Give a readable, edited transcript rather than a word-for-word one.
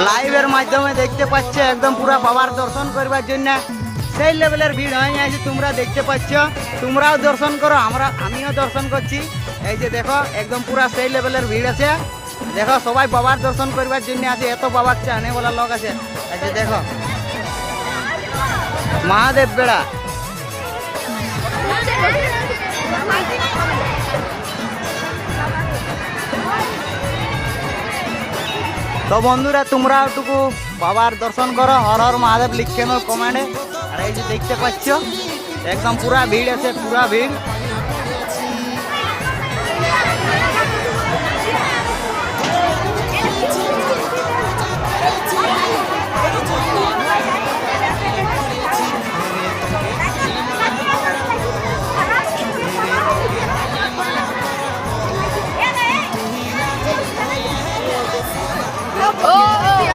লাইভের মাধ্যমে দেখতে পাচ্ছ একদম পুরা বাবার দর্শন করবার জন্য সেই লেভেলের ভিড় হয়ে গেছে। তোমরা দেখতে পাচ্ছ, তোমরাও দর্শন করো, আমিও দর্শন করছি। এই যে দেখো একদম পুরা সেই লেভেলের ভিড় আছে। দেখো সবাই বাবার দর্শন করবার জন্য আছে, এত বাবার চানে বলা লোক আছে। এই যে দেখো মহাদেব বেড়া। তো বন্ধুরা তোমরা একটুকু বাবার দর্শন করো, হর হর মহাদেব লিখে নাও কমেন্টে। আর এই যে দেখতে পাচ্ছ একদম পুরা ভিড় আছে, পুরা ভিড়।